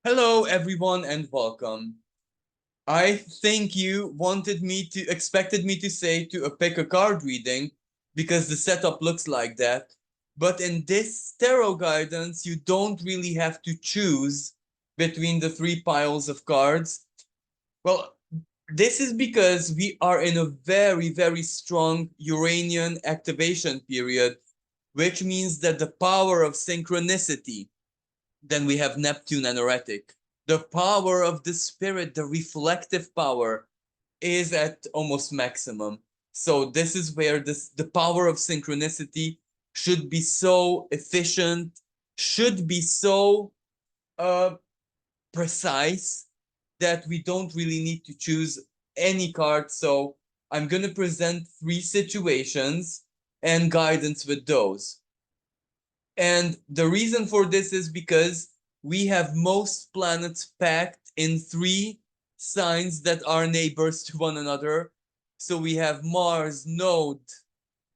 Hello, everyone, and welcome. I think you expected me to say to pick a card reading because the setup looks like that. But in this tarot guidance, you don't really have to choose between the three piles of cards. Well, this is because we are in a very, very strong Uranian activation period, which means that the power of synchronicity, then we have Neptune and Heretic. The power of the spirit, the reflective power, is at almost maximum. So this is where the power of synchronicity should be so efficient, should be so uh, precise that we don't really need to choose any card. So I'm going to present three situations and guidance with those. And the reason for this is because we have most planets packed in three signs that are neighbors to one another. So we have Mars node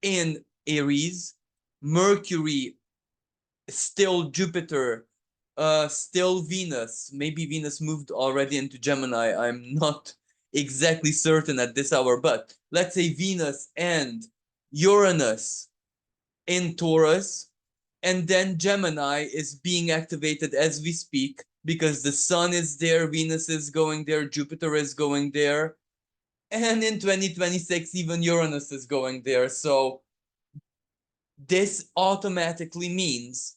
in Aries, Mercury, still Jupiter, still Venus. Maybe Venus moved already into Gemini. I'm not exactly certain at this hour, but let's say Venus and Uranus in Taurus, and then Gemini is being activated as we speak because the sun is there, Venus is going there, Jupiter is going there, and in 2026 even Uranus is going there. So this automatically means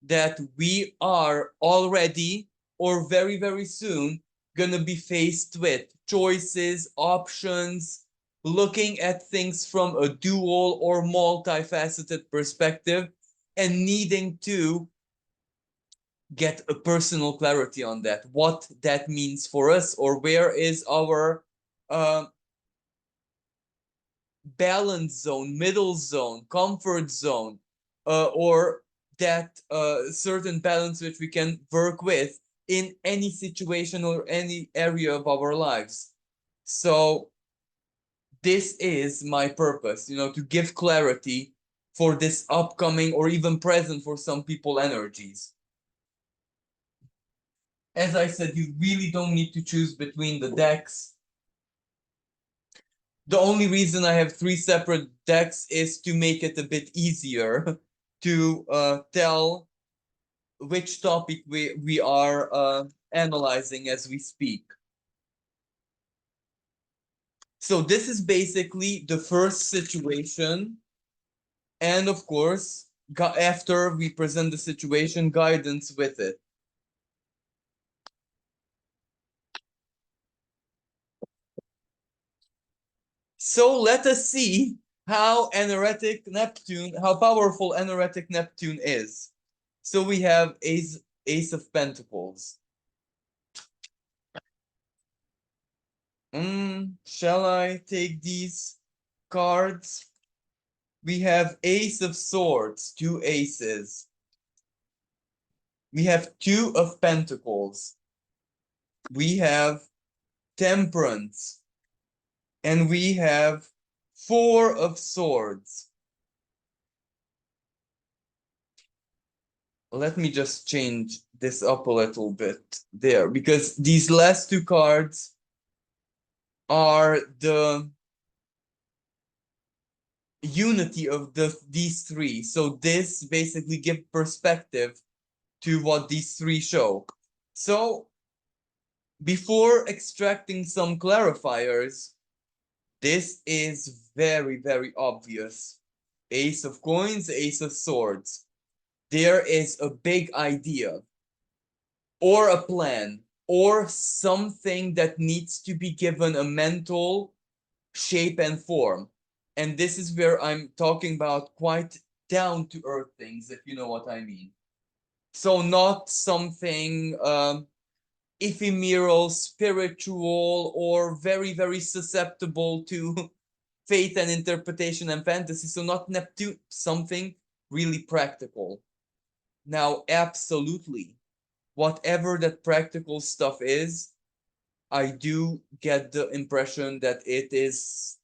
that we are already or very, very soon going to be faced with choices, options, looking at things from a dual or multifaceted perspective and needing to get a personal clarity on that, what that means for us, or where is our uh, balance zone, middle zone, comfort zone, or that certain balance which we can work with in any situation or any area of our lives. So this is my purpose, to give clarity for this upcoming or even present for some people energies. As I said, you really don't need to choose between the decks. The only reason I have three separate decks is to make it a bit easier to tell which topic we are analyzing as we speak. So this is basically the first situation. And of course, after we present the situation, guidance with it. So let us see how powerful energetic Neptune is. So we have Ace of Pentacles. Shall I take these cards? We have Ace of Swords, two aces. We have Two of Pentacles. We have Temperance. And we have Four of Swords. Let me just change this up a little bit there, because these last two cards are the unity of these three. So this basically gives perspective to what these three show. So before extracting some clarifiers, this is very, very obvious. Ace of Coins, Ace of Swords. There is a big idea or a plan or something that needs to be given a mental shape and form. And this is where I'm talking about quite down to earth things, if you know what I mean. So not something ephemeral, spiritual, or very, very susceptible to faith and interpretation and fantasy. So not Neptune, something really practical. Now, absolutely, whatever that practical stuff is, I do get the impression that it is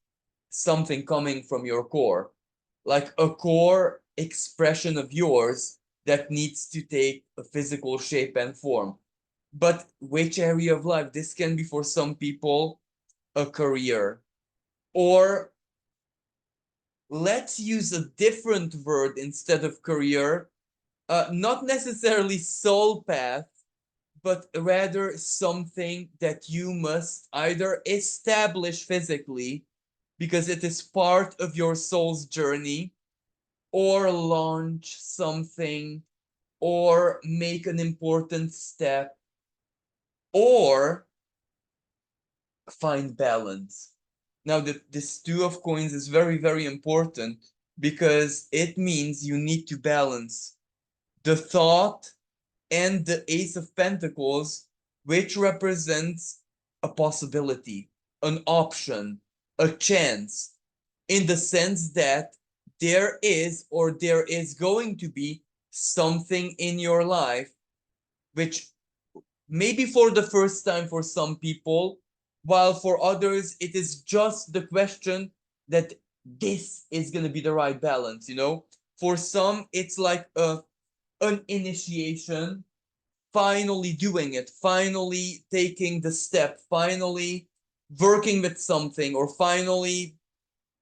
something coming from your core, like a core expression of yours that needs to take a physical shape and form. But which area of life? This can be for some people a career. Or let's use a different word instead of career, not necessarily soul path, but rather something that you must either establish physically because it is part of your soul's journey, or launch something, or make an important step, or find balance. Now, this two of coins is very, very important because it means you need to balance the thought and the Ace of Pentacles, which represents a possibility, an option, a chance, in the sense that there is or there is going to be something in your life which maybe for the first time for some people, while for others it is just the question that this is going to be the right balance, you know? For some, it's like an initiation, finally doing it, finally taking the step, finally working with something, or finally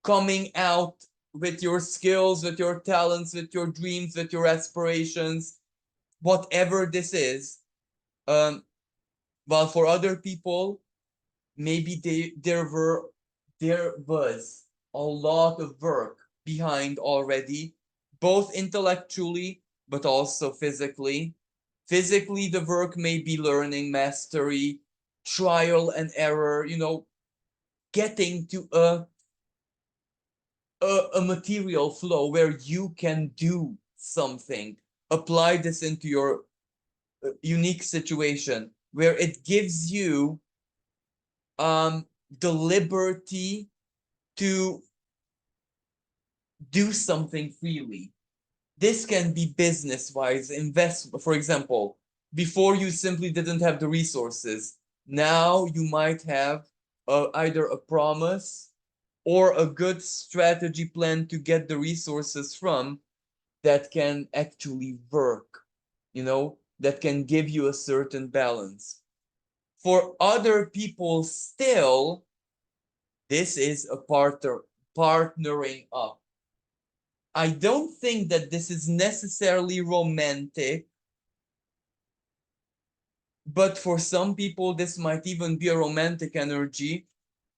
coming out with your skills, with your talents, with your dreams, with your aspirations, whatever this is. Um, while for other people, maybe there was a lot of work behind already, both intellectually but also physically. Physically, the work may be learning, mastery, trial and error, you know, getting to a material flow where you can do something, apply this into your unique situation where it gives you the liberty to do something freely. This can be business wise, invest, for example, before you simply didn't have the resources. Now you might have either a promise or a good strategy plan to get the resources from that can actually work, you know, that can give you a certain balance. For other people, still, this is a partnering up. I don't think that this is necessarily romantic, but for some people, this might even be a romantic energy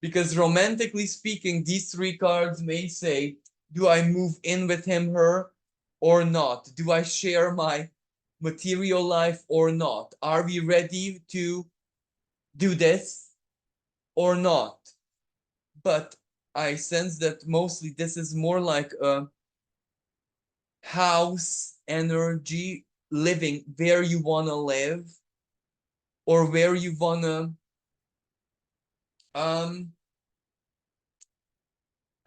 because, romantically speaking, these three cards may say, do I move in with him, her, or not? Do I share my material life or not? Are we ready to do this or not? But I sense that mostly this is more like a house energy, living where you want to live, or where you want to um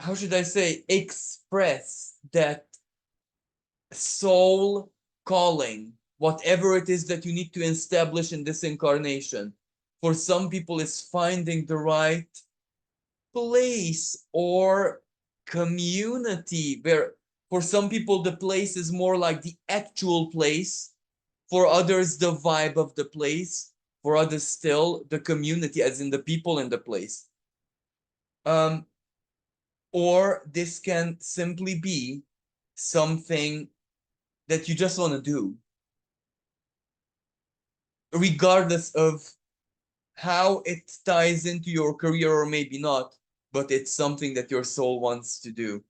how should I say, express that soul calling, whatever it is that you need to establish in this incarnation. For some people, it's finding the right place or community, where for some people the place is more like the actual place, for others the vibe of the place, for others still the community, as in the people in the place. um or this can simply be something that you just want to do, regardless of how it ties into your career, or maybe not, but it's something that your soul wants to do.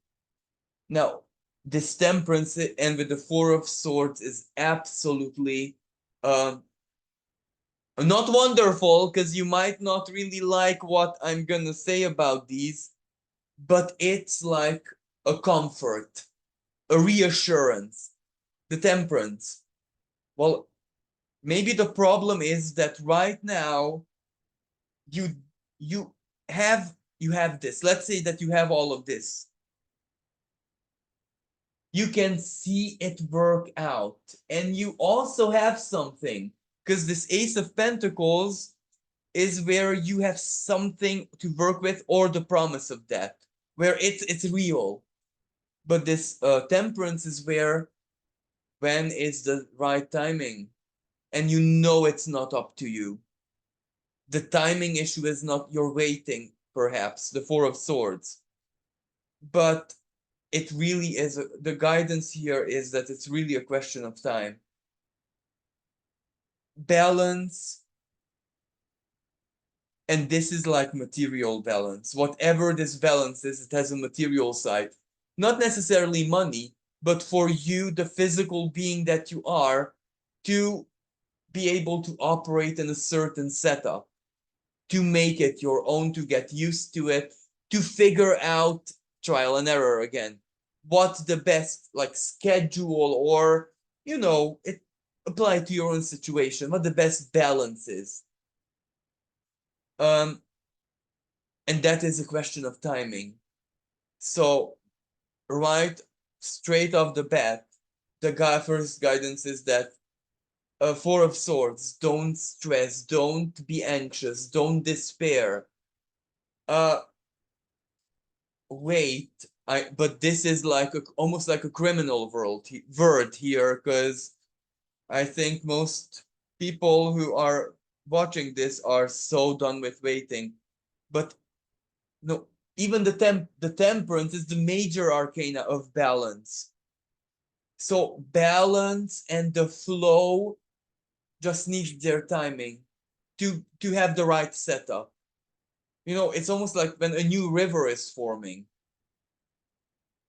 Now, this temperance and with the Four of Swords is absolutely uh, not wonderful, because you might not really like what I'm gonna say about these, but it's like a comfort, a reassurance. The temperance. Well, maybe the problem is that right now you you you have this. Let's say that you have all of this. You can see it work out, and you also have something, because this Ace of Pentacles is where you have something to work with, or the promise of that, where it's real. But this Temperance is where, when is the right timing? and you know it's not up to you. The timing issue is not you're waiting, perhaps, the Four of Swords. But it really is, the guidance here is that it's really a question of time. Balance, and this is like material balance. Whatever this balance is, it has a material side. Not necessarily money, but for you, the physical being that you are, to be able to operate in a certain setup, to make it your own, to get used to it, to figure out, trial and error again, what's the best like schedule, or it apply to your own situation, what the best balance is. Um, and that is a question of timing. So, right straight off the bat, the first guidance is that Four of Swords, don't stress, don't be anxious, don't despair. Uh, wait, but this is like almost like a criminal word here, because I think most people who are watching this are so done with waiting. But no, even the temperance is the major arcana of balance. So balance and the flow just needs their timing to have the right setup. It's almost like when a new river is forming.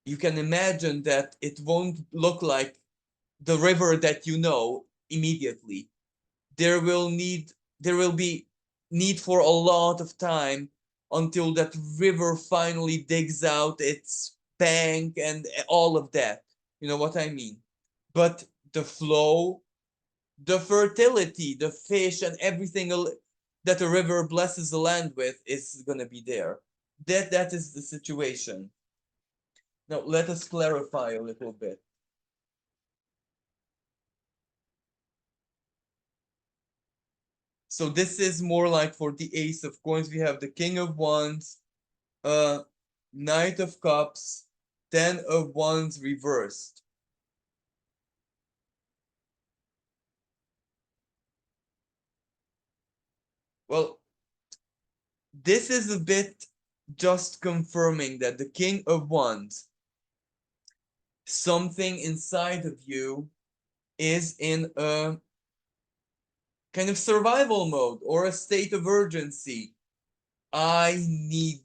You can imagine that it won't look like the river that you know immediately. There will be need for a lot of time until that river finally digs out its bank and all of that. You know what I mean? But the flow, the fertility, the fish, and everything that a river blesses the land with is gonna be there. That is the situation. Now let us clarify a little bit. So this is more like for the Ace of Coins. We have the King of Wands, uh, Knight of Cups, Ten of Wands reversed. Well, this is a bit just confirming that the King of Wands, something inside of you is in a kind of survival mode or a state of urgency. I need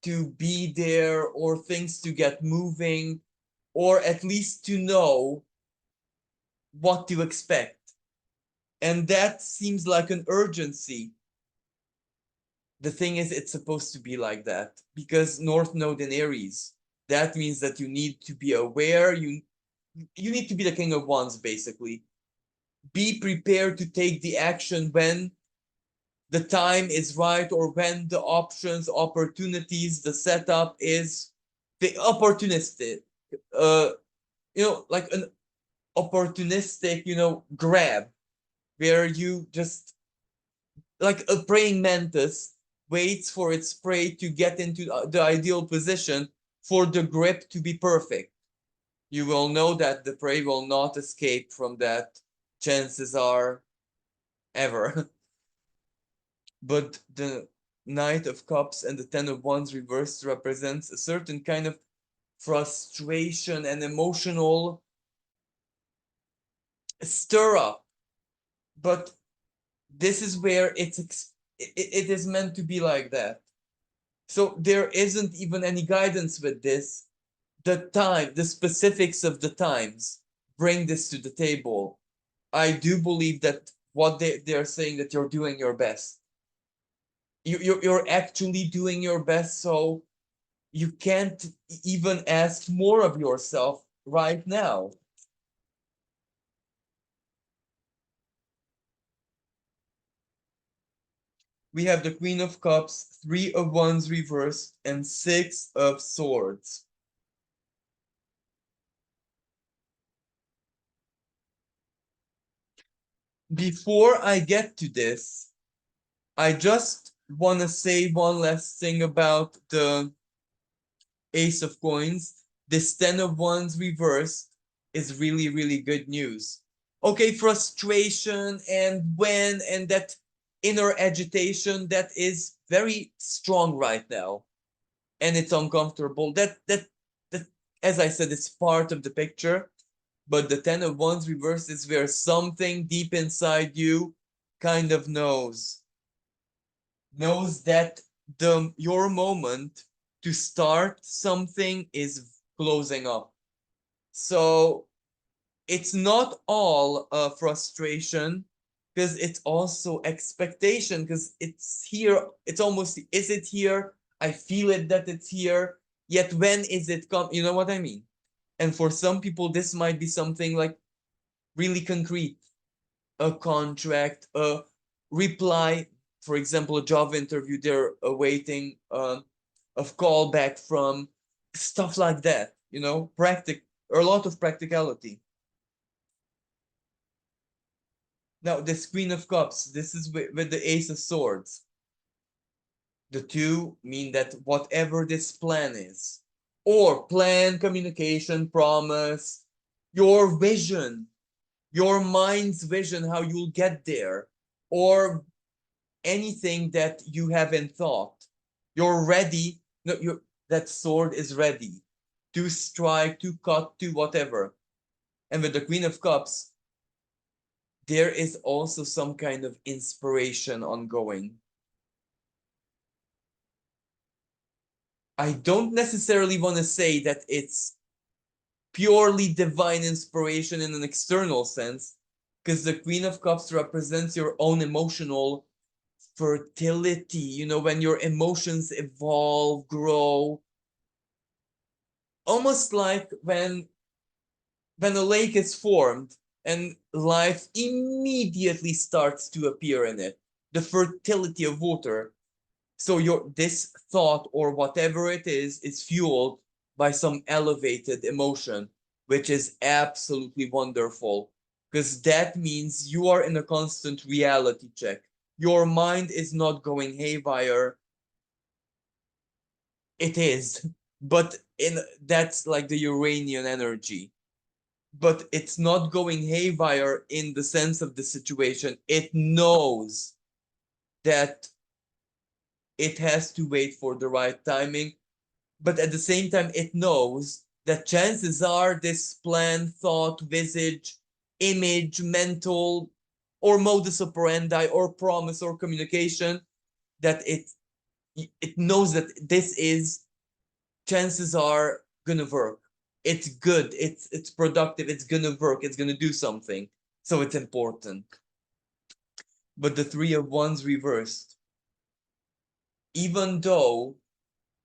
to be there, or things to get moving, or at least to know what to expect. And that seems like an urgency. The thing is, it's supposed to be like that because North Node in Aries. That means that you need to be aware. You need to be the King of Wands, basically. Be prepared to take the action when the time is right, or when the options, opportunities, the setup is the opportunistic. Uh, like an opportunistic, grab where you just like a praying mantis waits for its prey to get into the ideal position for the grip to be perfect. You will know that the prey will not escape from that. Chances are ever. But the Knight of Cups and the Ten of Wands reversed represents a certain kind of frustration and emotional stir up. But this is where it is meant to be like that. So there isn't even any guidance with this. The specifics of the times bring this to the table. I do believe that what they're saying, that you're doing your best. You're actually doing your best, so you can't even ask more of yourself right now. We have the Queen of Cups, Three of Wands reversed, and Six of Swords. Before I get to this, I just want to say one last thing about the Ace of Coins. This Ten of Wands reversed is really, really good news. okay, frustration and when, and that inner agitation that is very strong right now, and it's uncomfortable. That as I said, it's part of the picture. But the Ten of Wands reverse is where something deep inside you kind of knows that the your moment to start something is closing up. So it's not all frustration, because it's also expectation, because it's here. It's almost, is it here? I feel it that it's here. Yet when is it come? You know what I mean? And for some people, this might be something like really concrete, a contract, a reply, for example, a job interview, they're awaiting a call back from, stuff like that, or a lot of practicality. Now, this Queen of Cups, this is with the Ace of Swords. The two mean that whatever this plan is, or plan, communication, promise, your vision, your mind's vision, how you'll get there, or anything that you have in thought, you're ready. No, that sword is ready to strike, to cut, to whatever. And with the Queen of Cups, there is also some kind of inspiration ongoing. I don't necessarily want to say that it's purely divine inspiration in an external sense, because the Queen of Cups represents your own emotional fertility, when your emotions evolve, grow, almost like when a lake is formed and life immediately starts to appear in it, the fertility of water. So this thought or whatever it is fueled by some elevated emotion, which is absolutely wonderful, because that means you are in a constant reality check. Your mind is not going haywire. It is, but in that's like the Uranian energy. But it's not going haywire in the sense of the situation. It knows that it has to wait for the right timing, but at the same time, it knows that chances are this plan, thought, visage, image, mental, or modus operandi, or promise, or communication, that it knows that this is, chances are gonna work. It's good. It's productive. It's gonna work. It's gonna do something. So it's important. But the Three of Wands reversed, even though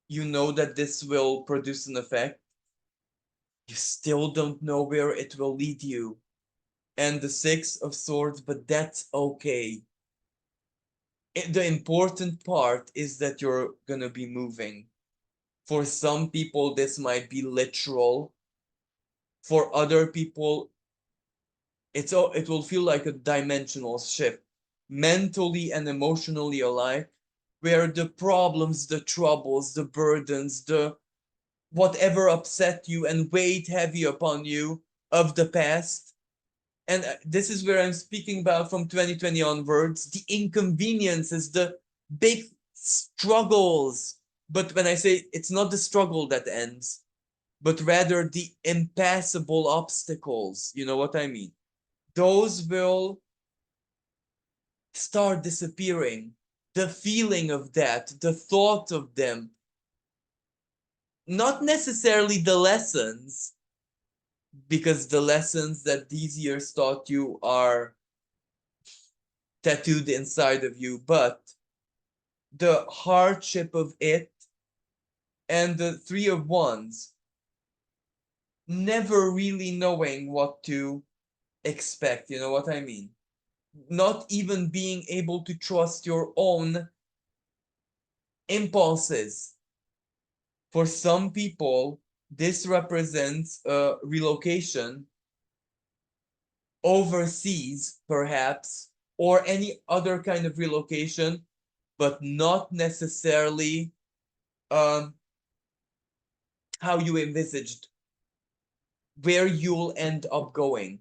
you know that this will produce an effect, you still don't know where it will lead you. And the Six of Swords, but that's okay. The important part is that you're gonna be moving. For some people, this might be literal. For other people, it will feel like a dimensional shift, mentally and emotionally alike, where the problems, the troubles, the burdens, the whatever upset you and weighed heavy upon you of the past. And this is where I'm speaking about from 2020 onwards, the inconveniences, the big struggles. But when I say it's not the struggle that ends, but rather the impassable obstacles, you know what I mean? Those will start disappearing. The feeling of that, the thought of them, not necessarily the lessons, because the lessons that these years taught you are tattooed inside of you, but the hardship of it, and the Three of Wands, never really knowing what to expect, you know what I mean? Not even being able to trust your own impulses. For some people, this represents a relocation overseas, perhaps, or any other kind of relocation, but not necessarily um, how you envisaged where you'll end up going.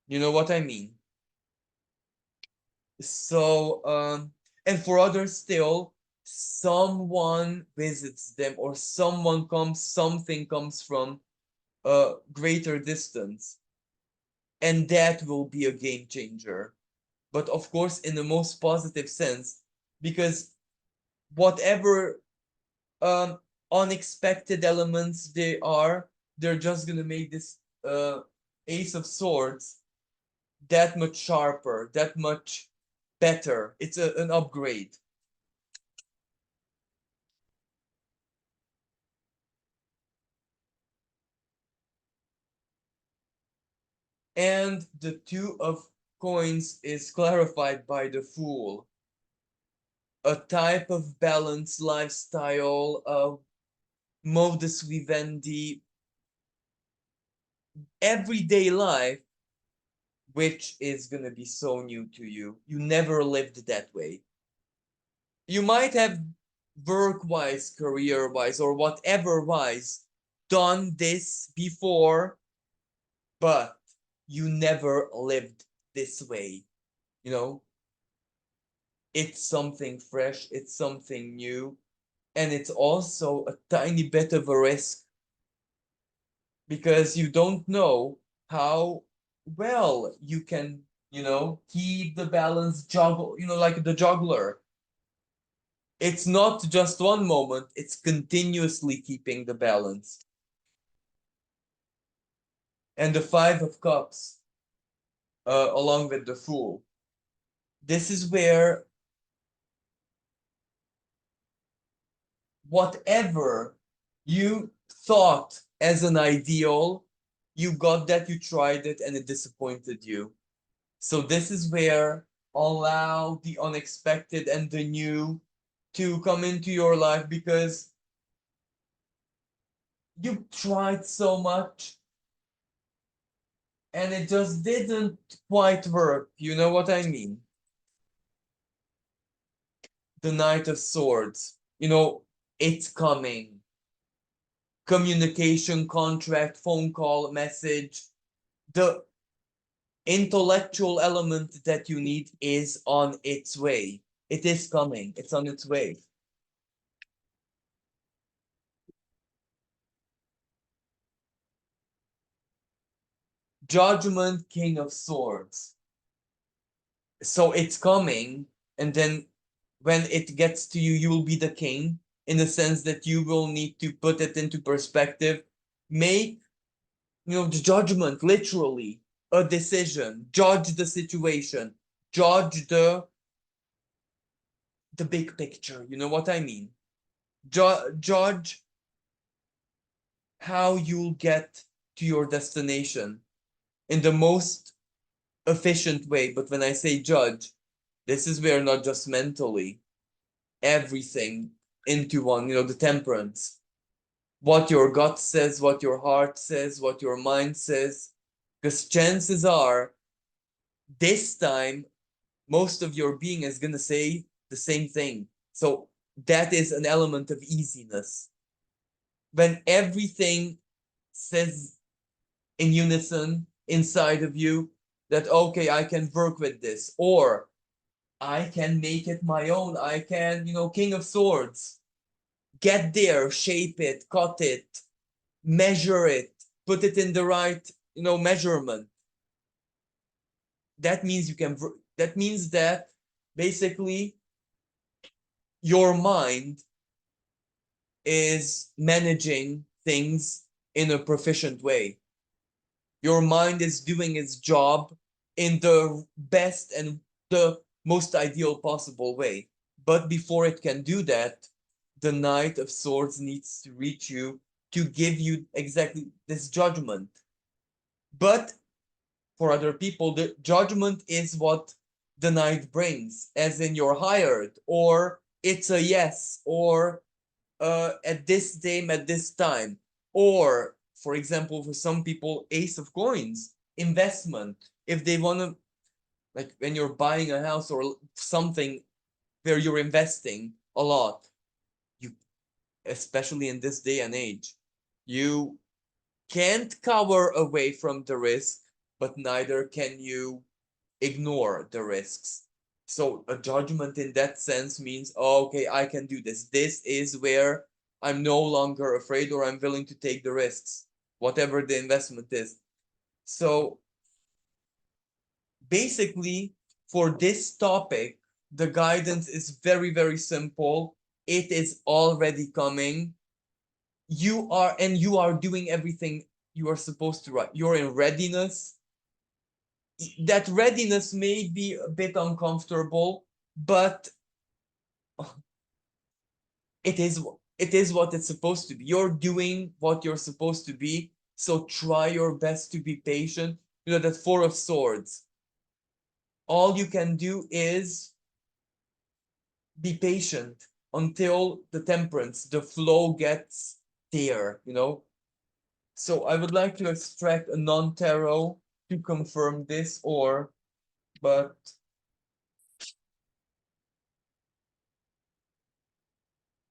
You know what I mean? So, and for others still, someone visits them or someone comes, something comes from a greater distance, and that will be a game changer. But of course, in the most positive sense, because whatever um, unexpected elements they are, they're just gonna make this Ace of Swords that much sharper, that much better. It's an upgrade. And the Two of Coins is clarified by the Fool. A type of balanced lifestyle, modus vivendi, everyday life, which is gonna be so new to you. You never lived that way. You might have work-wise, career-wise, or whatever-wise done this before, but you never lived this way. You know, it's something fresh, it's something new, and it's also a tiny bit of a risk because you don't know how well you can, keep the balance, juggle, like the juggler. It's not just one moment, it's continuously keeping the balance. And the Five of Cups, along with the Fool. This is where whatever you thought as an ideal, you got that, you tried it, and it disappointed you. So this is where allow the unexpected and the new to come into your life because you tried so much and it just didn't quite work. You know what I mean? The Knight of Swords. It's coming. Communication, contract, phone call, message. The intellectual element that you need is on its way. It is coming. It's on its way. Judgment, King of Swords. So it's coming, and then when it gets to you, you will be the king in the sense that you will need to put it into perspective, make the judgment, literally a decision, judge the situation, judge the big picture. You know what I mean? Judge how you'll get to your destination in the most efficient way. But when I say judge, this is where not just mentally, everything into one, the temperance. What your gut says, what your heart says, what your mind says. Because chances are, this time, most of your being is going to say the same thing. So that is an element of easiness. When everything says in unison inside of you that, okay, I can work with this, or I can make it my own. I can, King of Swords, get there, shape it, cut it, measure it, put it in the right, measurement. That means that means that basically your mind is managing things in a proficient way. Your mind is doing its job in the best and the most ideal possible way. But before it can do that, the Knight of Swords needs to reach you to give you exactly this judgment. But for other people, the judgment is what the Knight brings, as in you're hired, or it's a yes, or at this dame at this time, or for example, for some people, Ace of Coins, investment. If they want to, like when you're buying a house or something where you're investing a lot, you, especially in this day and age, you can't cower away from the risk, but neither can you ignore the risks. So a judgment in that sense means, oh, okay, I can do this. This is where I'm no longer afraid, or I'm willing to take the risks, whatever the investment is. So basically, for this topic, the guidance is very, very simple. It is already coming. You are doing everything you are supposed to, right? You're in readiness. That readiness may be a bit uncomfortable, but it is it is what it's supposed to be. You're doing what you're supposed to be, so try your best to be patient. That Four of Swords, all you can do is be patient until the Temperance, the flow gets there. So I would like to extract a non-tarot to confirm this, but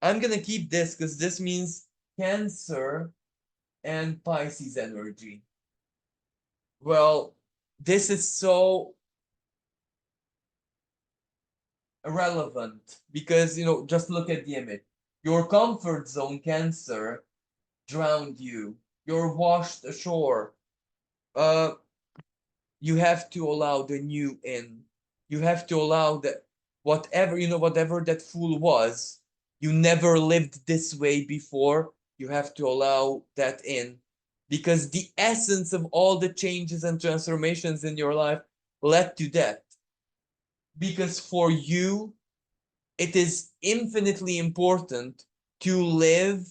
I'm gonna keep this because this means Cancer and Pisces energy. Well, this is so irrelevant because just look at the image. Your comfort zone, Cancer, drowned you. You're washed ashore. Uh, you have to allow the new in. You have to allow that whatever that fool was, you never lived this way before. You have to allow that in because the essence of all the changes and transformations in your life led to that. Because for you, it is infinitely important to live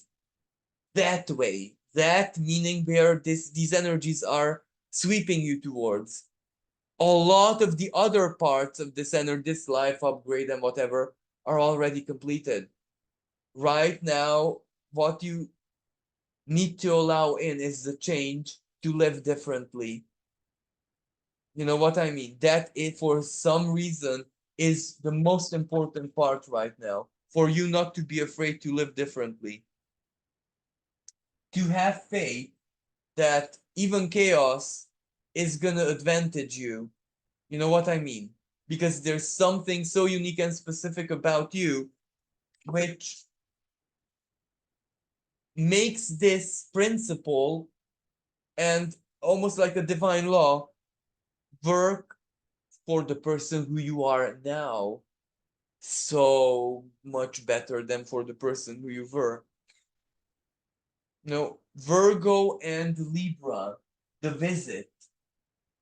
that way. That meaning where these energies are sweeping you towards. A lot of the other parts of this this life upgrade and whatever are already completed. Right now, what you need to allow in is the change to live differently. You know what I mean? That it for some reason is the most important part right now. For you not to be afraid to live differently. To have faith that even chaos is gonna advantage you. You know what I mean? Because there's something so unique and specific about you which makes this principle and almost like a divine law work for the person who you are now so much better than for the person who you were. Virgo and Libra, the visit,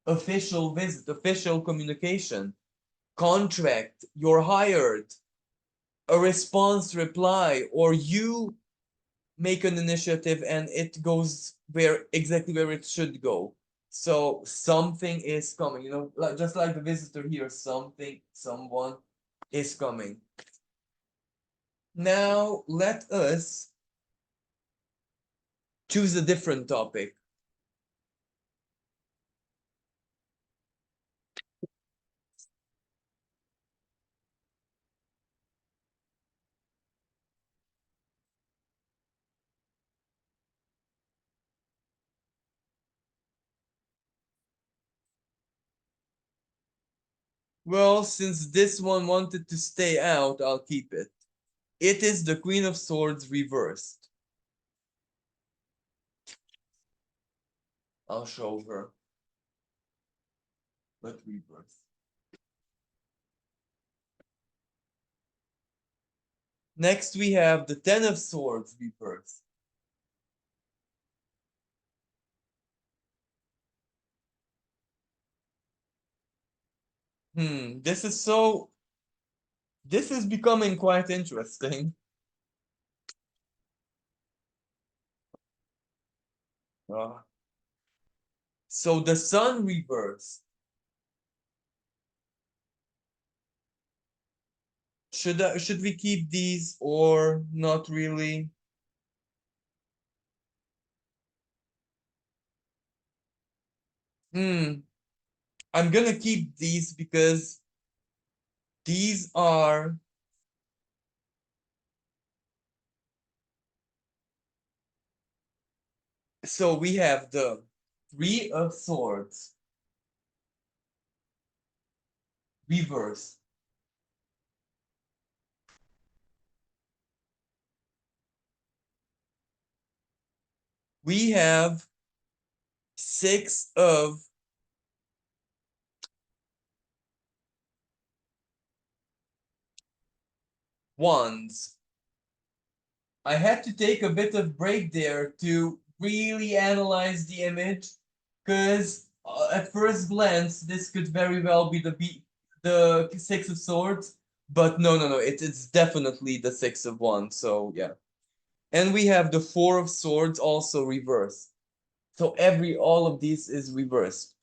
official communication, contract, you're hired, a response reply, or you make an initiative and it goes exactly where it should go. So something is coming, just like the visitor here, someone is coming. Now let us choose a different topic. Well, since this one wanted to stay out, I'll keep it. It is the Queen of Swords reversed. I'll show her, but reversed. Next, we have the Ten of Swords reversed. This is becoming quite interesting. Uh, so the Sun reversed. Should we keep these or not really? Hmm. I'm gonna keep these because these are so we have the Three of Swords, reverse. We have Six of Wands. I had to take a bit of break there to really analyze the image, because at first glance this could very well be the Six of Swords, but no, it's definitely the Six of Wands. So yeah, and we have the Four of Swords also reversed. So all of these is reversed.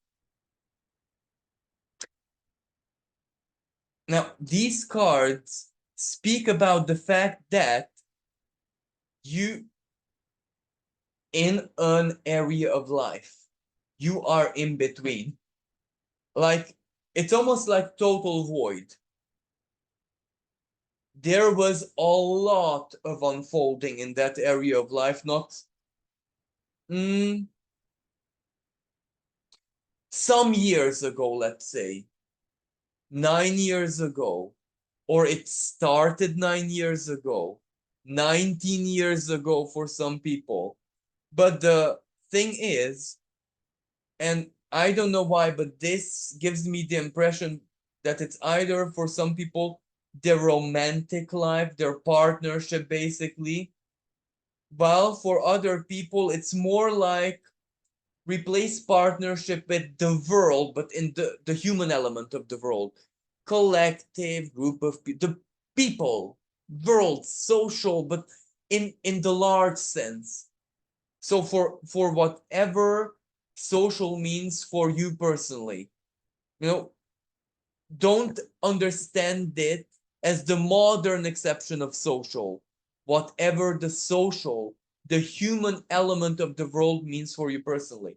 Now these cards speak about the fact that you in an area of life. You are in between. Like, it's almost like total void. There was a lot of unfolding in that area of life, not mm, some years ago, let's say, 9 years ago, or it started 9 years ago, 19 years ago for some people. But the thing is, and I don't know why, but this gives me the impression that it's either for some people their romantic life, their partnership, basically, while for other people it's more like replace partnership with the world, but in the human element of the world, collective group of the people, world, social, but in the large sense. So for whatever social means for you personally, you know, don't understand it as the modern exception of social. Whatever the social, the human element of the world means for you personally.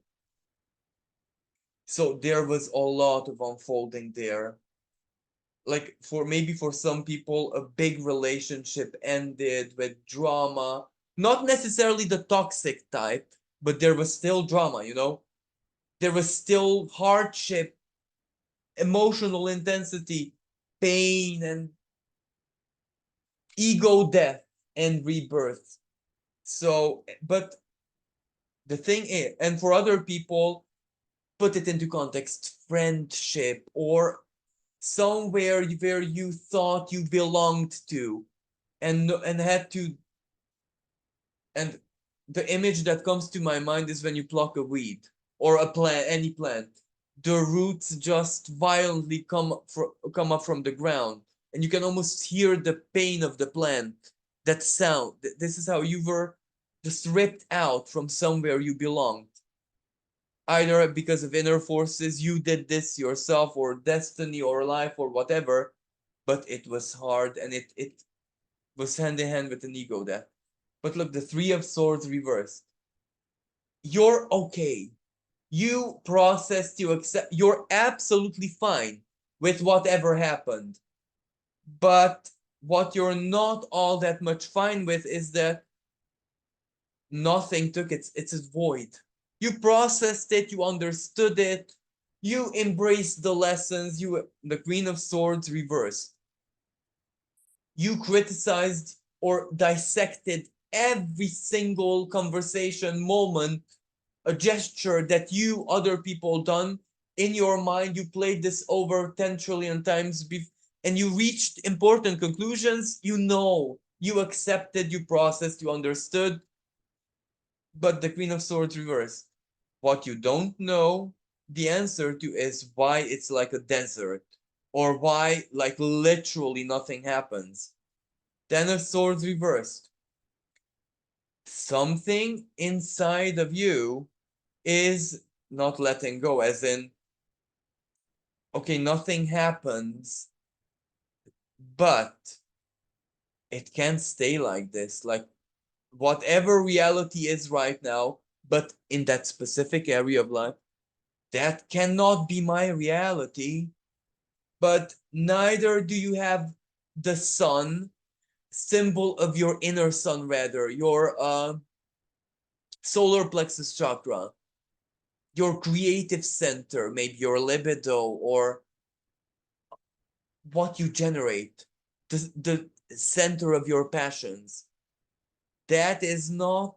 So there was a lot of unfolding there. Like for maybe for some people, a big relationship ended with drama, not necessarily the toxic type, but there was still drama, you know? There was still hardship, emotional intensity, pain, and ego death and rebirth. So, but the thing is, and for other people, put it into context, friendship or somewhere where you thought you belonged to, and had to, and the image that comes to my mind is when you pluck a weed or a plant, any plant, the roots just violently come up from the ground, and you can almost hear the pain of the plant, that sound. This is how you were just ripped out from somewhere you belonged, either because of inner forces, you did this yourself, or destiny or life or whatever, but it was hard, and it was hand in hand with an ego death. But look, the Three of Swords reversed. You're okay. You processed, you accept, you're absolutely fine with whatever happened. But what you're not all that much fine with is that nothing took it's a void. You processed it, you understood it, you embraced the lessons, the Queen of Swords reversed. You criticized or dissected every single conversation, moment, a gesture that you other people done in your mind. You played this over 10 trillion times, and you reached important conclusions. You accepted, you processed, you understood. But the Queen of Swords reversed. What you don't know the answer to is why it's like a desert, or why like literally nothing happens. Ten of Swords reversed. Something inside of you is not letting go, as in, okay, nothing happens, but it can't stay like this. Like, whatever reality is right now, but in that specific area of life, that cannot be my reality. But neither do you have the sun, symbol of your inner sun, rather, your solar plexus chakra, your creative center, maybe your libido, or what you generate, the center of your passions, that is not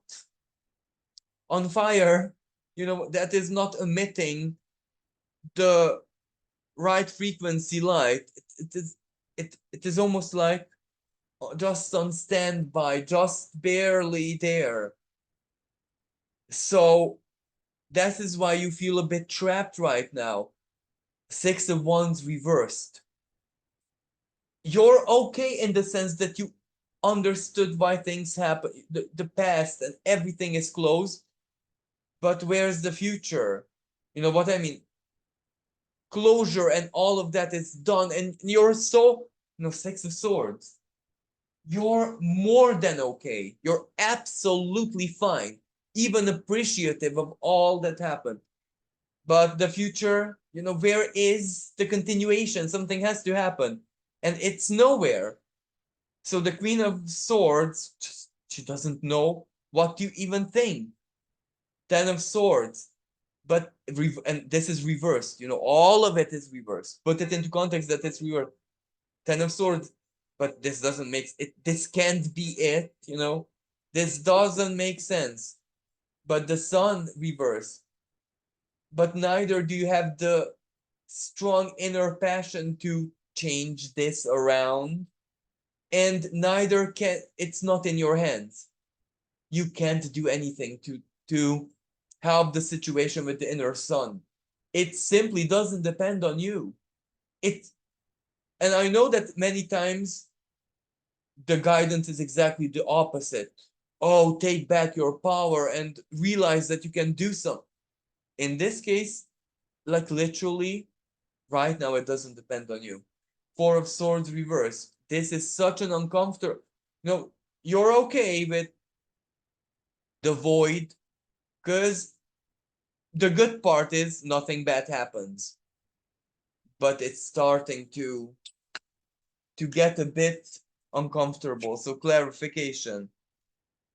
on fire, that is not emitting the right frequency light. It is almost like just on standby, just barely there. So that is why you feel a bit trapped right now. Six of Wands reversed. You're okay in the sense that you understood why things happen, the past and everything is closed, but where's the future? You know what I mean? Closure and all of that is done, and you're so, Six of Swords. You're more than okay. You're absolutely fine, even appreciative of all that happened. But the future, where is the continuation? Something has to happen, and it's nowhere. So the Queen of Swords, she doesn't know what you even think. Ten of Swords, but and this is reversed. All of it is reversed. Put it into context that it's reversed. Ten of Swords, but this doesn't make it. This can't be it. This doesn't make sense. But the Sun reversed. But neither do you have the strong inner passion to change this around, and neither can. It's not in your hands. You can't do anything to help the situation with the inner Sun. It simply doesn't depend on you. It And I know that many times the guidance is exactly the opposite. Oh, take back your power and realize that you can do something. In this case, like literally, right now it doesn't depend on you. Four of Swords reversed. This is such an uncomfortable. You're okay with the void, because the good part is nothing bad happens. But it's starting to get a bit uncomfortable. So clarification.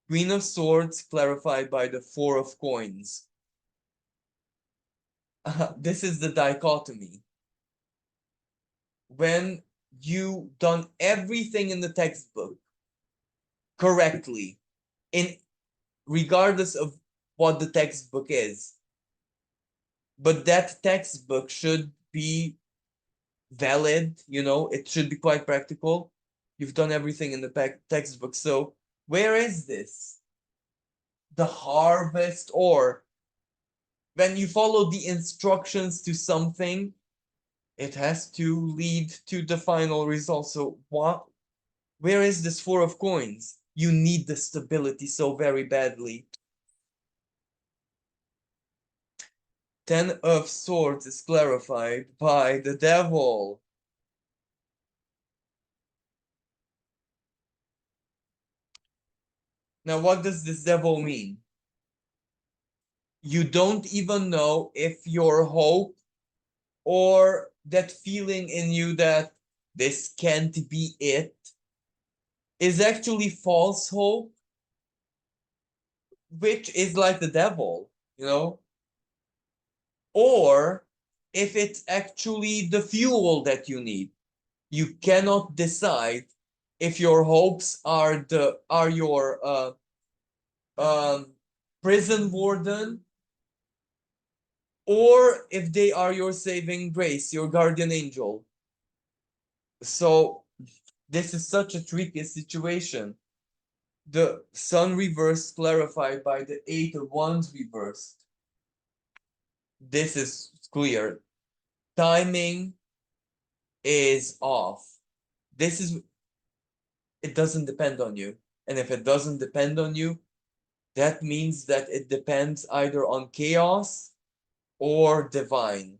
Queen of Swords clarified by the Four of Coins. This is the dichotomy. When you done everything in the textbook correctly, in regardless of what the textbook is, but that textbook should be valid, it should be quite practical. You've done everything in the textbook. So where is this? The harvest, or when you follow the instructions to something, it has to lead to the final result. So where is this Four of Coins? You need the stability so very badly. Ten of Swords is clarified by the Devil. Now, what does this Devil mean? You don't even know if your hope, or that feeling in you that this can't be it, is actually false hope, which is like the devil, or if it's actually the fuel that you need. You cannot decide if your hopes are your um, prison warden, or if they are your saving grace, your guardian angel. So this is such a tricky situation. The Sun reversed clarified by the Eight of Wands reversed. This is clear. Timing is off. It doesn't depend on you. And if it doesn't depend on you, that means that it depends either on chaos or divine.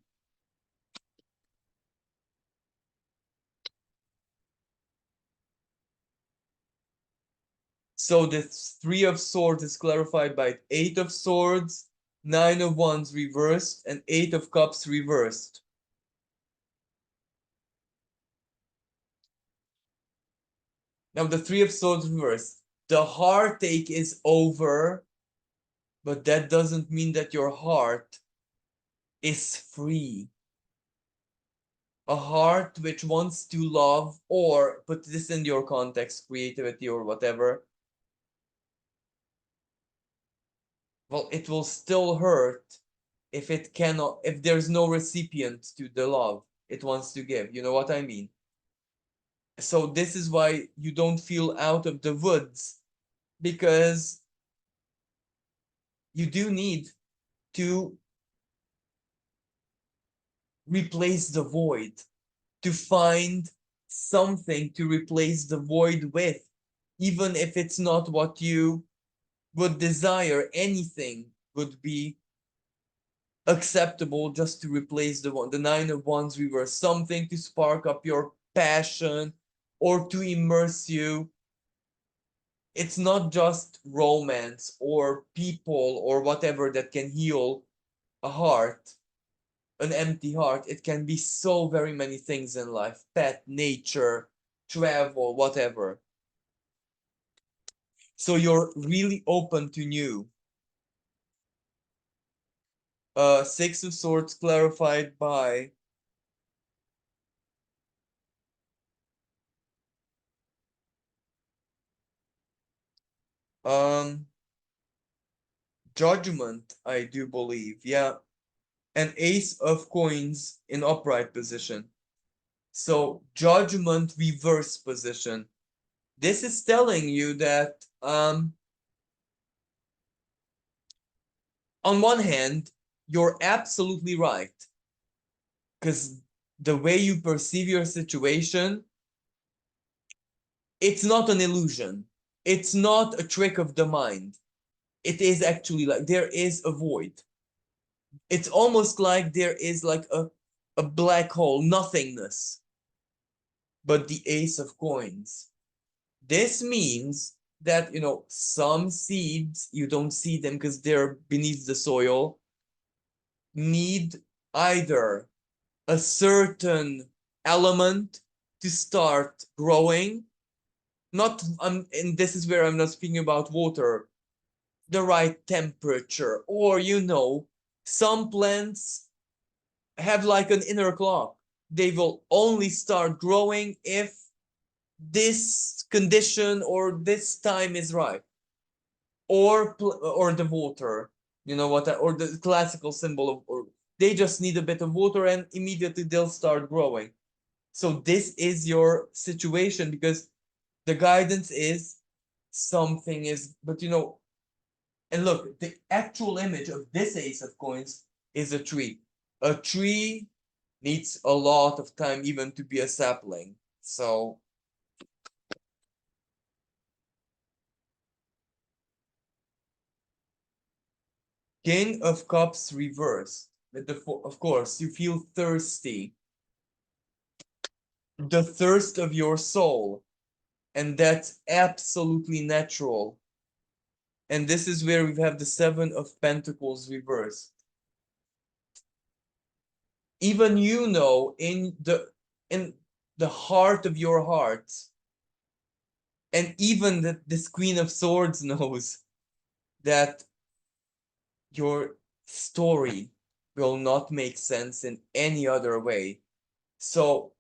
So the Three of Swords is clarified by Eight of Swords, Nine of Wands reversed, and Eight of Cups reversed. Now the Three of Swords reversed. The heartache is over, but that doesn't mean that your heart is free. A heart which wants to love, or put this in your context, creativity or whatever, well, it will still hurt if it cannot, if there's no recipient to the love it wants to give. You know what I mean? So this is why you don't feel out of the woods, because you do need to replace the void, to find something to replace the void with, even if it's not what you would desire. Anything would be acceptable just to replace the one. The Nine of Wands reverse, something to spark up your passion or to immerse you. It's not just romance or people or whatever that can heal a heart, an empty heart. It can be so very many things in life: pet, nature, travel, whatever. So you're really open to new. Six of Swords clarified by um Judgment, I do believe. Yeah. An Ace of Coins in upright position. So Judgment reverse position. This is telling you that on one hand, you're absolutely right, because the way you perceive your situation, it's not an illusion. It's not a trick of the mind. It is actually like there is a void. It's almost like there is like a black hole, nothingness. But the Ace of Coins. This means that, some seeds, you don't see them because they're beneath the soil, need either a certain element to start growing. Not, and this is where I'm not speaking about water, the right temperature, or, some plants have like an inner clock. They will only start growing if this condition or this time is right, or the water, or the classical symbol of, or they just need a bit of water and immediately they'll start growing. So this is your situation, because the guidance is something is, but and look, the actual image of this Ace of Coins is a tree. A tree needs a lot of time even to be a sapling. So King of Cups reversed. With of course, you feel thirsty, the thirst of your soul, and that's absolutely natural. And this is where we have the Seven of Pentacles reversed. Even in the heart of your heart, and even this Queen of Swords knows that your story will not make sense in any other way. So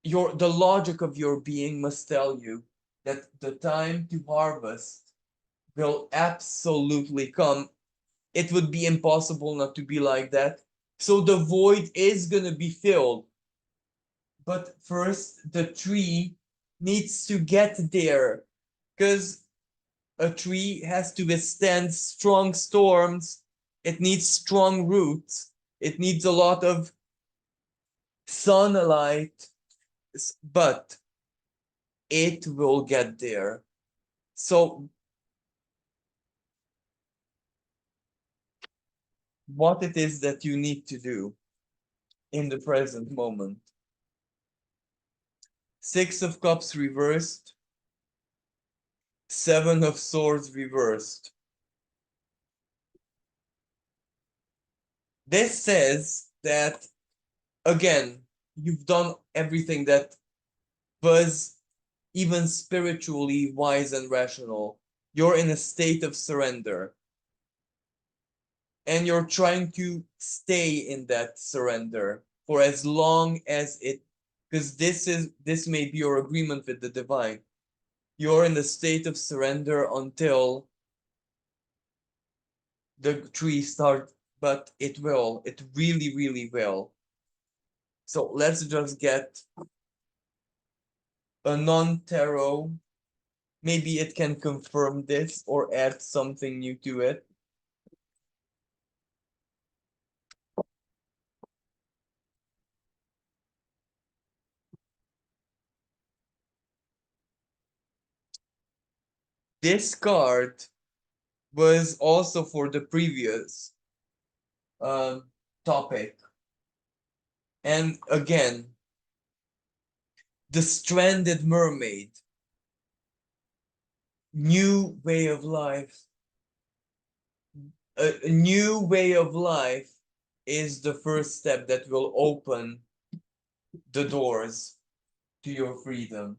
the logic of your being must tell you that the time to harvest will absolutely come. It would be impossible not to be like that. So the void is gonna be filled. But first, the tree needs to get there, because a tree has to withstand strong storms. It needs strong roots. It needs a lot of sunlight, but it will get there. So what it is that you need to do in the present moment. Six of Cups reversed, Seven of Swords reversed. This says that, again, you've done everything that was even spiritually wise and rational. You're in a state of surrender. And you're trying to stay in that surrender. for as long as it, because this may be your agreement with the divine. You're in the state of surrender until the tree starts, but it will. It really, really will. So let's just get a non-tarot. Maybe it can confirm this or add something new to it. This card was also for the previous topic. And again, the stranded mermaid, new way of life. A new way of life is the first step that will open the doors to your freedom.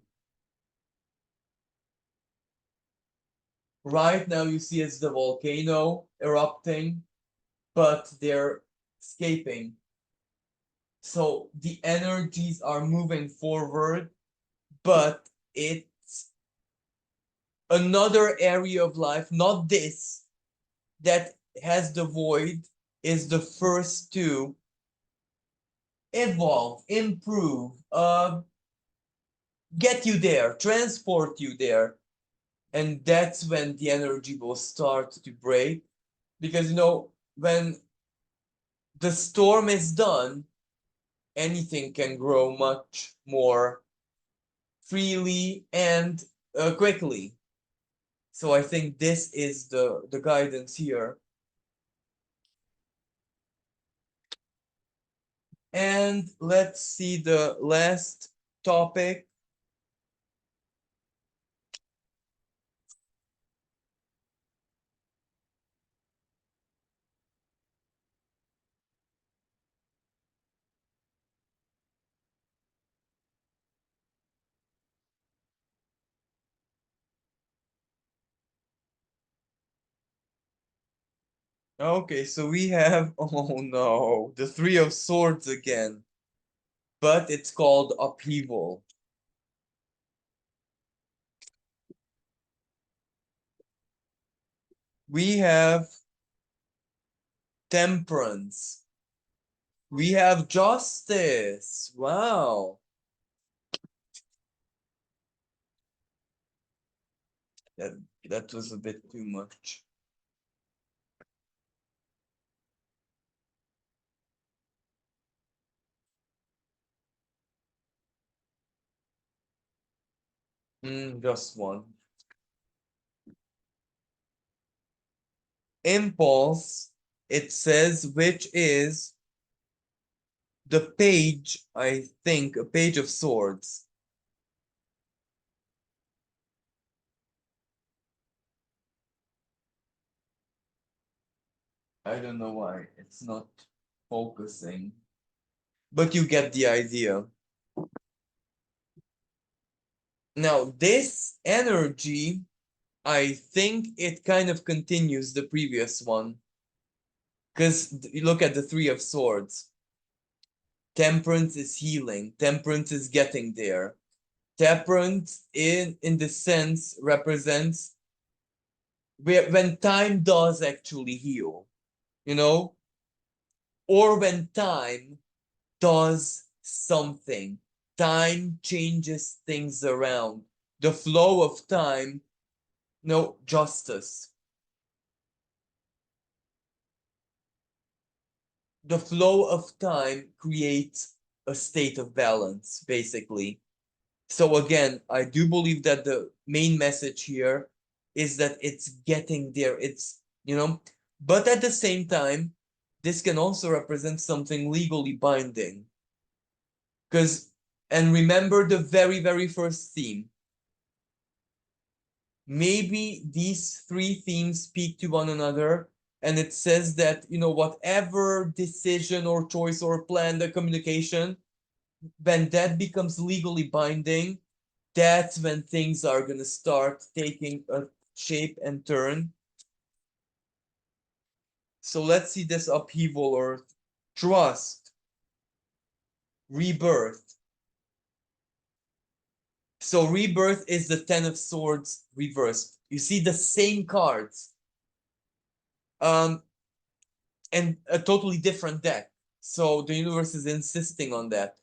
Right now, you see it's the volcano erupting, but they're escaping. So the energies are moving forward, but it's another area of life, not this, that has the void, is the first to evolve, improve, get you there, transport you there. And that's when the energy will start to break. Because, when the storm is done, anything can grow much more freely and quickly. So I think this is the guidance here. And let's see the last topic. Okay, so we have, oh no, the Three of Swords again. But it's called upheaval. We have temperance. We have justice. Wow. That that was a bit too much. Just one. Impulse, it says, which is the page, I think, a page of swords. I don't know why it's not focusing, but you get the idea. Now, this energy, I think it kind of continues the previous one. Because you look at the Three of Swords. Temperance is healing. Temperance is getting there. Temperance, in the sense, represents when time does actually heal, you know, or when time does something. Time changes things around. The flow of time, no, justice. The flow of time creates a state of balance, basically. So again, I do believe that the main message here is that it's getting there. But at the same time, this can also represent something legally binding. And remember the very, very first theme. Maybe these three themes speak to one another, and it says that, whatever decision or choice or plan, the communication, when that becomes legally binding, that's when things are going to start taking a shape and turn. So let's see this upheaval or trust. rebirth. So rebirth is the Ten of Swords reversed. You see the same cards, um, and a totally different deck. So the universe is insisting on that.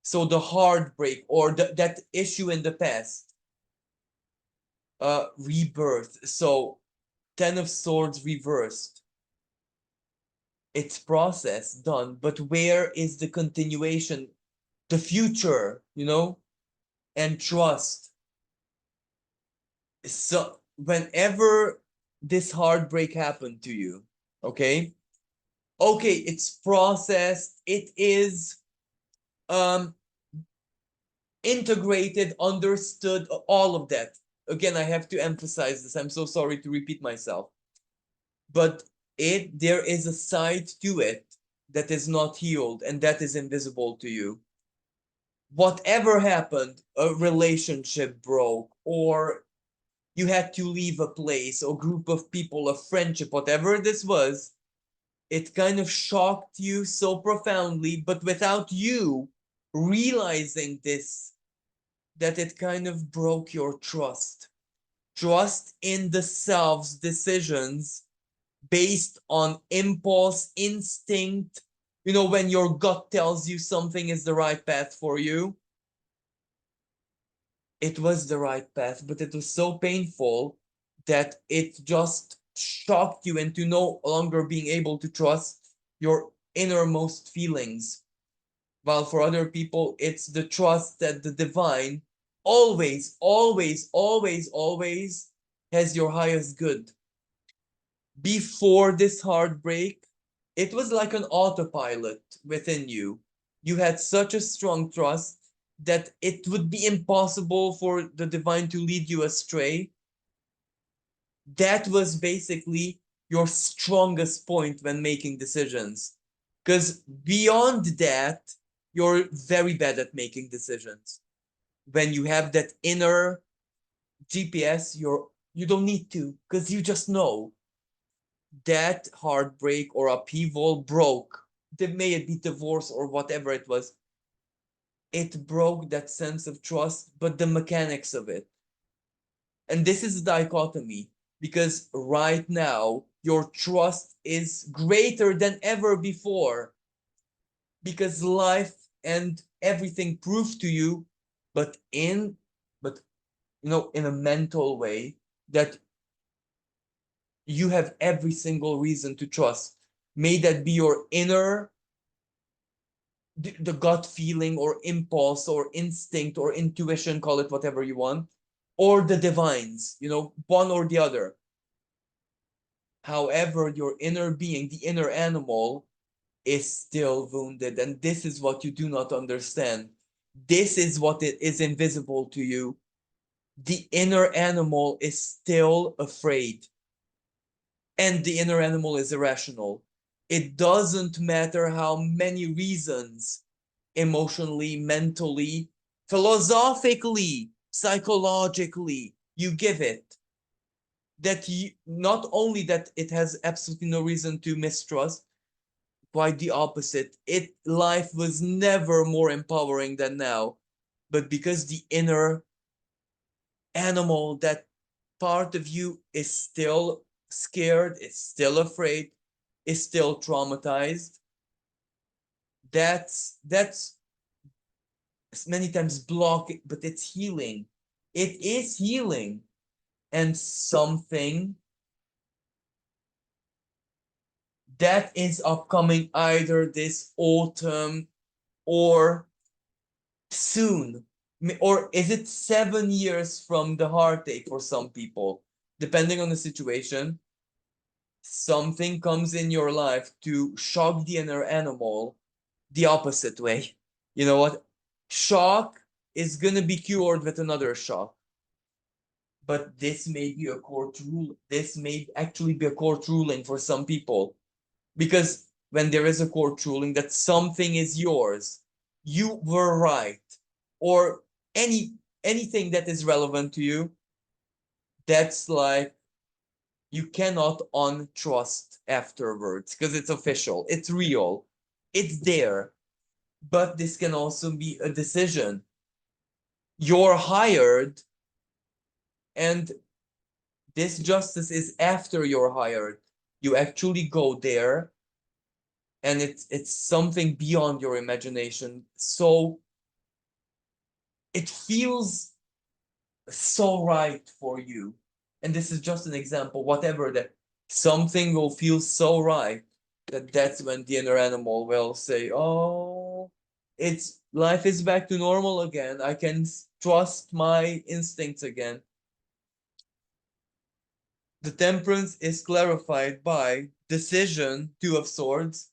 So the heartbreak or that issue in the past, rebirth. So Ten of Swords reversed. It's process done, but where is the continuation, the future, and trust? So whenever this heartbreak happened to you, okay, it's processed, it is um integrated, understood, all of that. Again, I have to emphasize this. I'm so sorry to repeat myself, but there is a side to it that is not healed and that is invisible to you. Whatever happened, a relationship broke, or you had to leave a place or group of people, a friendship, whatever this was, it kind of shocked you so profoundly, but without you realizing this, that it kind of broke your trust in the self's decisions based on impulse, instinct. When your gut tells you something is the right path for you, it was the right path, but it was so painful that it just shocked you into no longer being able to trust your innermost feelings. While for other people, it's the trust that the divine always, always, always, always has your highest good. Before this heartbreak, it was like an autopilot within you. You had such a strong trust that it would be impossible for the divine to lead you astray. That was basically your strongest point when making decisions. Because beyond that, you're very bad at making decisions. When you have that inner GPS, you don't need to, because you just know. That heartbreak or upheaval broke. May it be divorce or whatever it was, it broke that sense of trust, but the mechanics of it. And this is a dichotomy, because right now your trust is greater than ever before, because life and everything proved to you, but in a mental way, that you have every single reason to trust. May that be your inner, the gut feeling or impulse or instinct or intuition, call it whatever you want, or the divines, one or the other. However, your inner being, the inner animal, is still wounded. And this is what you do not understand. This is what it is invisible to you. The inner animal is still afraid. And the inner animal is irrational. It doesn't matter how many reasons, emotionally, mentally, philosophically, psychologically, you give it, that not only that it has absolutely no reason to mistrust, quite the opposite. Life was never more empowering than now, but because the inner animal, that part of you, is still scared, is still afraid, is still traumatized. That's many times block it, but it's healing. It is healing. And something that is upcoming either this autumn or soon. Or is it 7 years from the heartache for some people? Depending on the situation, something comes in your life to shock the inner animal the opposite way. You know what? Shock is going to be cured with another shock. But this may be a court rule. This may actually be a court ruling for some people. Because when there is a court ruling that something is yours, you were right, or anything that is relevant to you, that's like you cannot untrust afterwards, because it's official, it's real, it's there. but this can also be a decision. You're hired, and this justice is after you're hired. You actually go there, and it's something beyond your imagination. So it feels so right for you. And this is just an example, whatever, that something will feel so right that that's when the inner animal will say, oh, it's life is back to normal again. I can trust my instincts again. The temperance is clarified by decision, two of swords,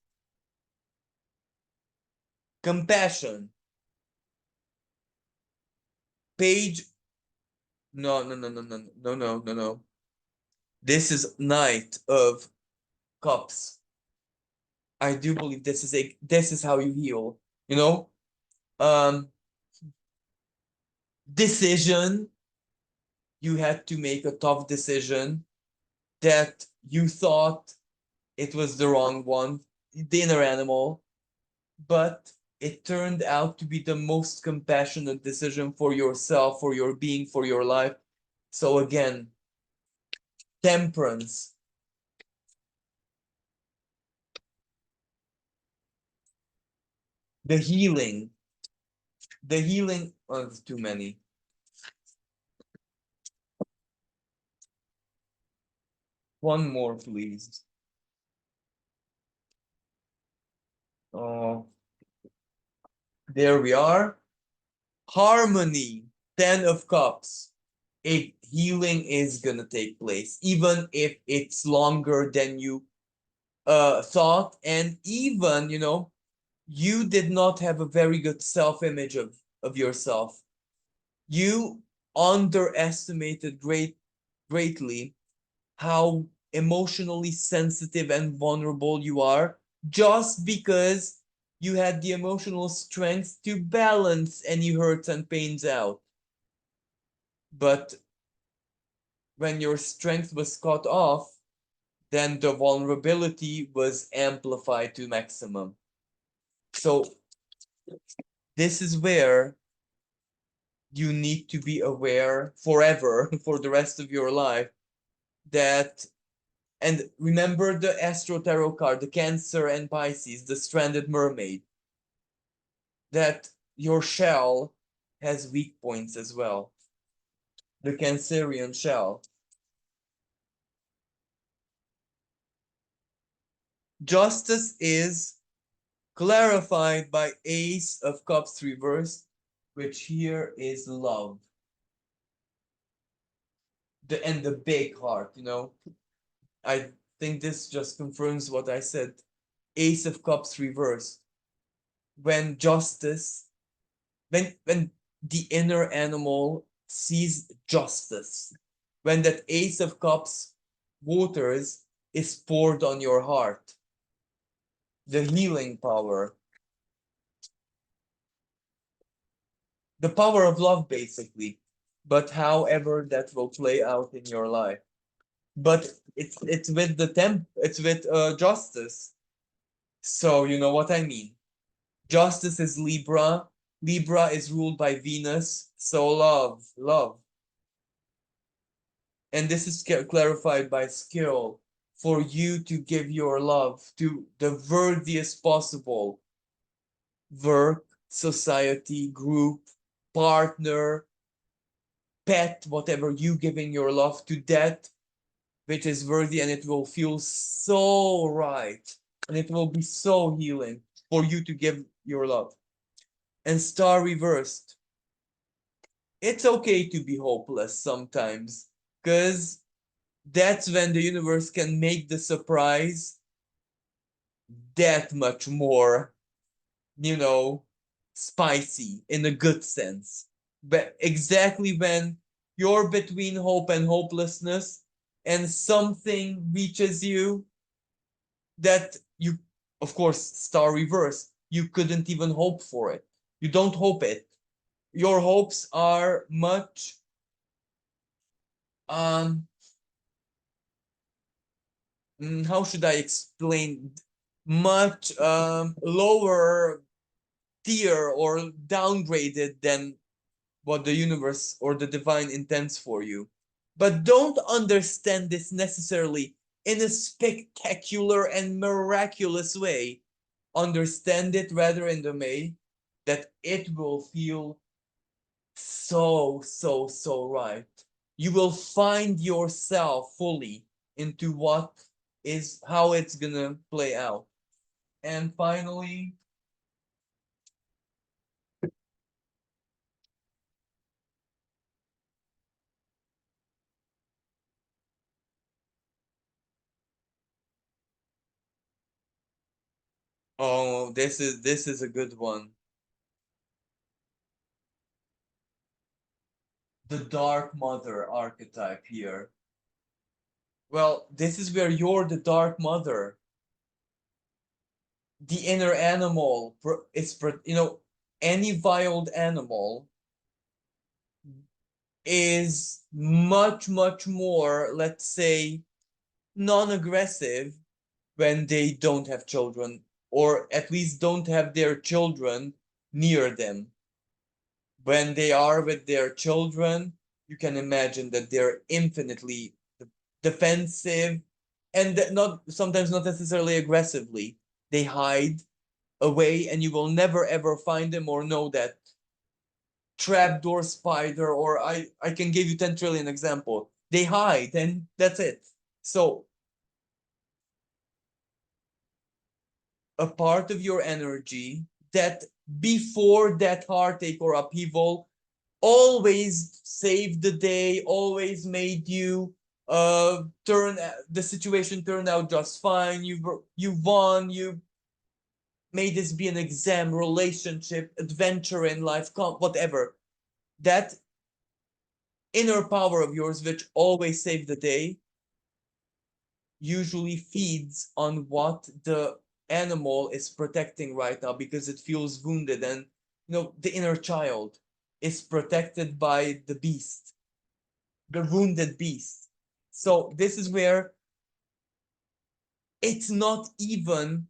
compassion, page. No, no, no, no, no, no, no, no, no. This is knight of cups. I do believe this is how you heal. You know, um, decision. You had to make a tough decision that you thought it was the wrong one, the inner animal, but it turned out to be the most compassionate decision for yourself, for your being, for your life. So again, temperance, the healing, the healing. Oh, there's too many. One more, please. Oh, there we are. Harmony, 10 of cups. If healing is gonna take place, even if it's longer than you thought, and even, you did not have a very good self-image of yourself. You underestimated greatly how emotionally sensitive and vulnerable you are, just because you had the emotional strength to balance any hurts and pains out. But when your strength was cut off, then the vulnerability was amplified to maximum. So this is where you need to be aware forever for the rest of your life that, and remember the Astro Tarot card, the Cancer and Pisces, the stranded mermaid, that your shell has weak points as well. The Cancerian shell. Justice is clarified by Ace of Cups reversed, which here is love. And the big heart. I think this just confirms what I said. Ace of Cups reversed. When justice, when the inner animal sees justice, when that Ace of Cups waters is poured on your heart, the healing power, the power of love, basically. But however that will play out in your life. But it's with it's with justice. So you know what I mean. Justice is Libra. Libra is ruled by Venus. So love. And this is clarified by skill for you to give your love to the worthiest possible work, society, group, partner, pet, whatever, you giving your love to that which is worthy, and it will feel so right, and it will be so healing for you to give your love. And star reversed, it's okay to be hopeless sometimes, because that's when the universe can make the surprise that much more, you know, spicy in a good sense. But exactly when you're between hope and hopelessness, and something reaches you that you, of course, star reverse, you couldn't even hope for it. You don't hope it. Your hopes are much um how should I explain, much lower tier or downgraded than what the universe or the divine intends for you. But don't understand this necessarily in a spectacular and miraculous way. Understand it rather in the way that it will feel so right. You will find yourself fully into what is how it's gonna play out. And finally, oh, this is a good one. The Dark Mother archetype here. Well, this is where you're the Dark Mother. The inner animal is, any wild animal is much more, let's say, non-aggressive when they don't have children, or at least don't have their children near them. When they are with their children, you can imagine that they're infinitely defensive, and not sometimes not necessarily aggressively. They hide away, and you will never ever find them or know that trapdoor spider, or I can give you 10 trillion example. They hide, and that's it. So a part of your energy that before that heartache or upheaval always saved the day, always made you turn the situation turned out just fine. You won, you made this be an exam, relationship, adventure in life, whatever. That inner power of yours, which always saved the day, usually feeds on what the animal is protecting right now because it feels wounded, and the inner child is protected by the beast, the wounded beast. So this is where it's not even,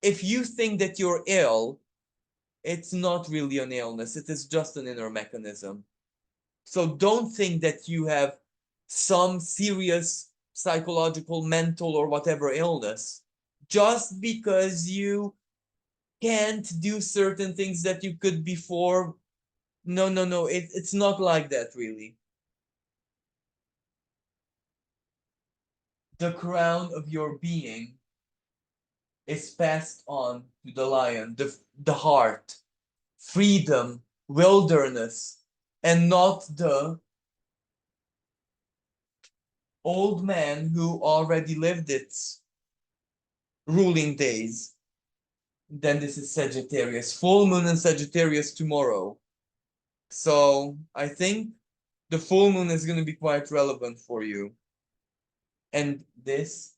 if you think that you're ill, it's not really an illness, it is just an inner mechanism. So don't think that you have some serious psychological, mental, or whatever illness just because you can't do certain things that you could before. No, no, no. It's not like that, really. The crown of your being is passed on to the lion, the heart, freedom, wilderness, and not the old man who already lived its ruling days. Then this is Sagittarius, full moon in Sagittarius tomorrow. So I think the full moon is going to be quite relevant for you. And this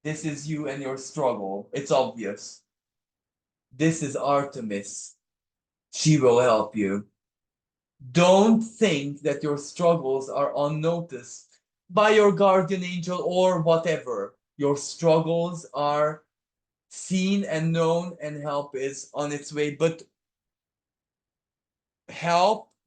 is you and your struggle. It's obvious. This is Artemis. She will help you. Don't think that your struggles are unnoticed by your guardian angel or whatever. Your struggles are seen and known, and help is on its way. But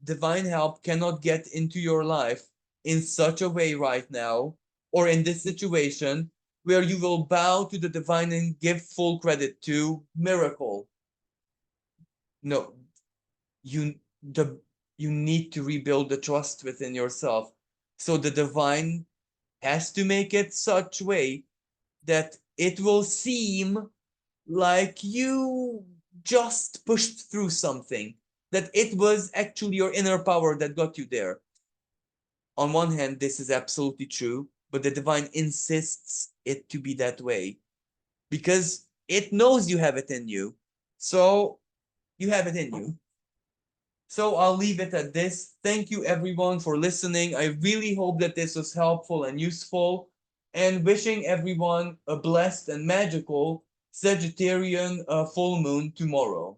divine help, cannot get into your life in such a way right now, or in this situation, where you will bow to the divine and give full credit to miracle. No, you the you need to rebuild the trust within yourself. So the divine has to make it such way that it will seem like you just pushed through something, that it was actually your inner power that got you there. On one hand, this is absolutely true, but the divine insists it to be that way because it knows you have it in you. So you have it in you. So I'll leave it at this. Thank you everyone for listening. I really hope that this was helpful and useful, and wishing everyone a blessed and magical Sagittarian full moon tomorrow.